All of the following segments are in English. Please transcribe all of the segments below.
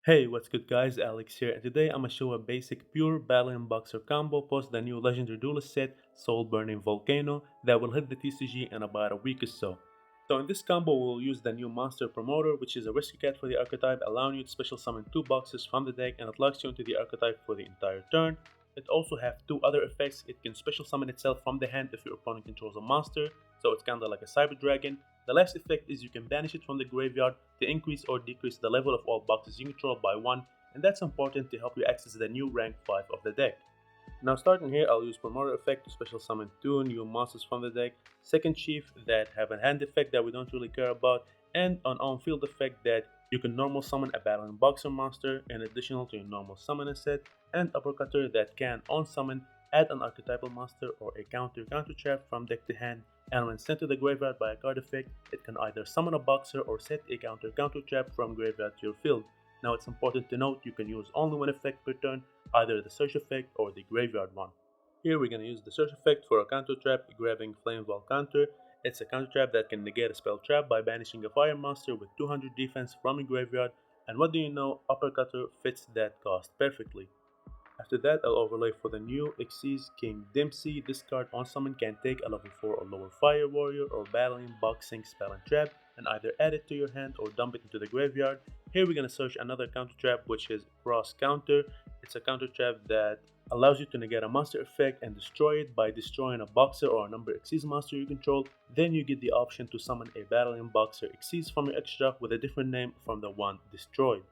Hey, what's good guys, Alex here, and today I'm gonna show a basic pure battle and boxer combo post the new legendary duelist set, Soulburning Volcano, that will hit the TCG in about a week or so. So in this combo we'll use the new monster promoter, which is a rescue cat for the archetype, allowing you to special summon 2 boxes from the deck and it locks you into the archetype for the entire turn. It also has 2 other effects. It can special summon itself from the hand if your opponent controls a monster, so it's kinda like a cyber dragon. The last effect is you can banish it from the graveyard to increase or decrease the level of all boxes you control by 1, and that's important to help you access the new rank 5 of the deck. Now starting here, I'll use Promoter effect to special summon 2 new monsters from the deck, Second Chief that have a hand effect that we don't really care about, and an on-field effect that you can normal summon a Battling Boxer monster in addition to your normal summoner set, and Uppercutter that can on-summon, add an archetypal monster or a counter trap from deck to hand, and when sent to the graveyard by a card effect, it can either summon a boxer or set a counter trap from graveyard to your field. Now it's important to note you can use only one effect per turn, either the search effect or the graveyard one. Here we're going to use the search effect for a counter trap, grabbing Flame Wall Counter. It's a counter trap that can negate a spell trap by banishing a fire monster with 200 defense from a graveyard, and what do you know, Uppercutter fits that cost perfectly. After that, I'll overlay for the new Xyz King Dempsey. This card on summon can take a level 4 or lower fire warrior or battling, boxing, spell and trap and either add it to your hand or dump it into the graveyard. Here we're gonna search another counter trap, which is Frost Counter. It's a counter trap that allows you to negate a monster effect and destroy it by destroying a boxer or a number Xyz monster you control. Then you get the option to summon a battling boxer Xyz from your extra with a different name from the one destroyed.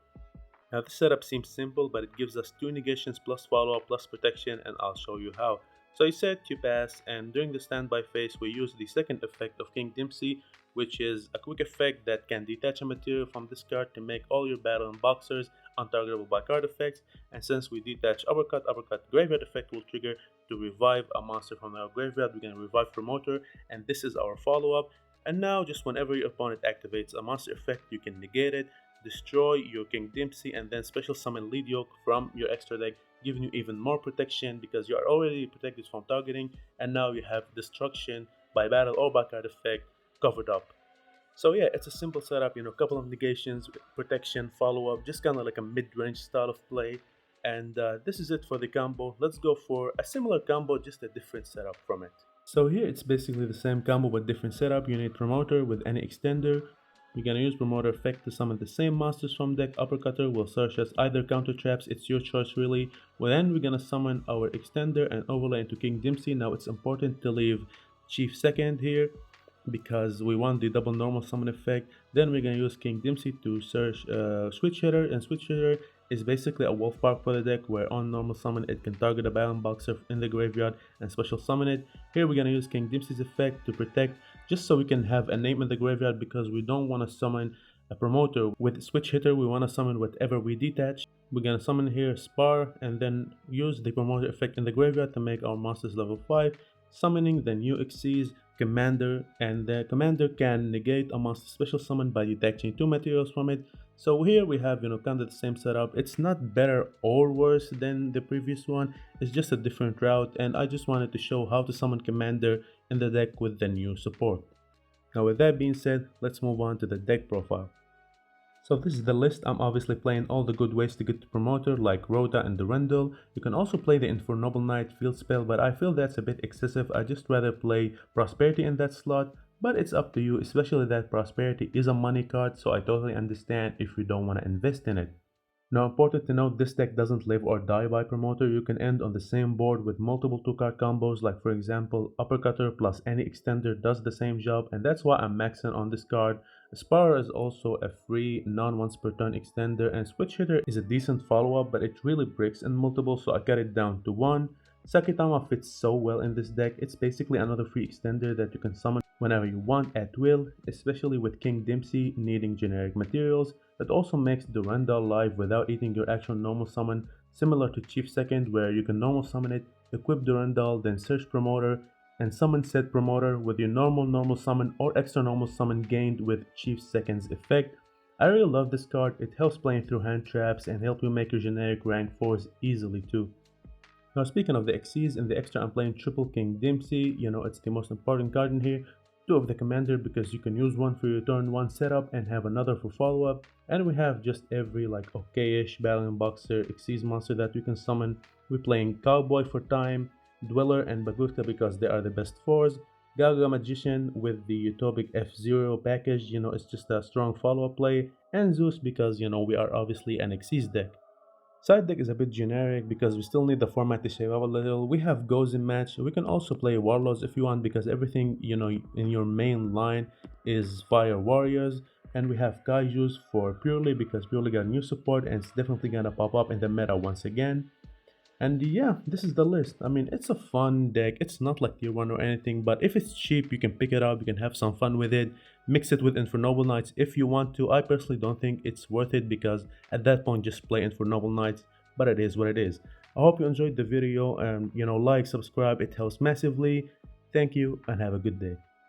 Now this setup seems simple, but it gives us 2 negations plus follow-up plus protection, and I'll show you how. So I said to pass, and during the standby phase we use the second effect of King Dempsey, which is a quick effect that can detach a material from this card to make all your battle and boxers untargetable by card effects, and since we detach uppercut graveyard effect will trigger to revive a monster from our graveyard. We're gonna revive Promoter, and this is our follow-up. And now just whenever your opponent activates a monster effect, you can negate it, destroy your King Dempsey, and then special summon Lead Yoke from your extra deck, giving you even more protection because you are already protected from targeting, and now you have destruction by battle or by card effect covered up. So yeah, it's a simple setup, couple of negations, protection, follow-up, just kind of like a mid-range style of play. And this is it for the combo. Let's go for a similar combo, just a different setup from it. So here it's basically the same combo but different setup. You need Promoter with any extender. You're gonna use Promoter effect to summon the same monsters from deck. Uppercutter will search as either counter traps, it's your choice really. Well, then we're gonna summon our extender and overlay into King Dempsey. Now it's important to leave Chief second here because we want the double normal summon effect. Then we're gonna use King Dempsey to search Switch Hitter, and Switch Hitter is basically a wolf park for the deck where on normal summon it can target a Battling Boxer in the graveyard and special summon it. Here we're gonna use King Dempsey's effect to protect, just so we can have a name in the graveyard because we don't want to summon a Promoter with Switch Hitter. We want to summon whatever we detach. We're gonna summon here Spar and then use the Promoter effect in the graveyard to make our monsters level 5, summoning the new Xyz Commander, and the Commander can negate a monster special summon by detaching 2 materials from it. So here we have kind of the same setup. It's not better or worse than the previous one, it's just a different route, and I just wanted to show how to summon Commander in the deck with the new support. Now with that being said, let's move on to the deck profile. So this is the list. I'm obviously playing all the good ways to get to Promoter like Rhoda and Durandal. You can also play the Infernoble Knight field spell, but I feel that's a bit excessive. I just rather play Prosperity in that slot, but it's up to you, especially that Prosperity is a money card, so I totally understand if you don't want to invest in it. Now important to note, this deck doesn't live or die by Promoter. You can end on the same board with multiple 2-card combos, like for example Uppercutter plus any extender does the same job, and that's why I'm maxing on this card. Aspire is also a free non-once per turn extender, and Switch Hitter is a decent follow-up, but it really breaks in multiple, so I cut it down to 1. Sakitama fits so well in this deck. It's basically another free extender that you can summon whenever you want at will, especially with King Dempsey needing generic materials. That also makes Durandal live without eating your actual normal summon, similar to Chief Second where you can normal summon it, equip Durandal, then search Promoter, and summon said Promoter with your normal summon or extra normal summon gained with Chief Second's effect. I really love this card. It helps playing through hand traps and help you make your generic rank 4s easily too. Now speaking of the Xyz, in the extra I'm playing Triple King Dempsey. It's the most important card in here. two of the commander because you can use one for your turn one setup and have another for follow-up, and we have just every like okay-ish battling boxer Xyz monster that we can summon. We're playing Cowboy for time, Dweller and Bagukta because they are the best fours, Gaga Magician with the Utopic F-Zero package, it's just a strong follow-up play, and Zeus because we are obviously an Xyz deck. Side deck is a bit generic because we still need the format to shape up a little. We have Goes in match. We can also play Warlords if you want because everything in your main line is Fire Warriors. And we have Kaijus for Purely because Purely got new support and it's definitely gonna pop up in the meta once again. And yeah, this is the list. I mean, it's a fun deck. It's not like tier 1 or anything, but if it's cheap, you can pick it up, you can have some fun with it, mix it with Infernoble Knights if you want to. I personally don't think it's worth it because at that point, just play Infernoble Knights, but it is what it is. I hope you enjoyed the video and, like, subscribe, it helps massively. Thank you and have a good day.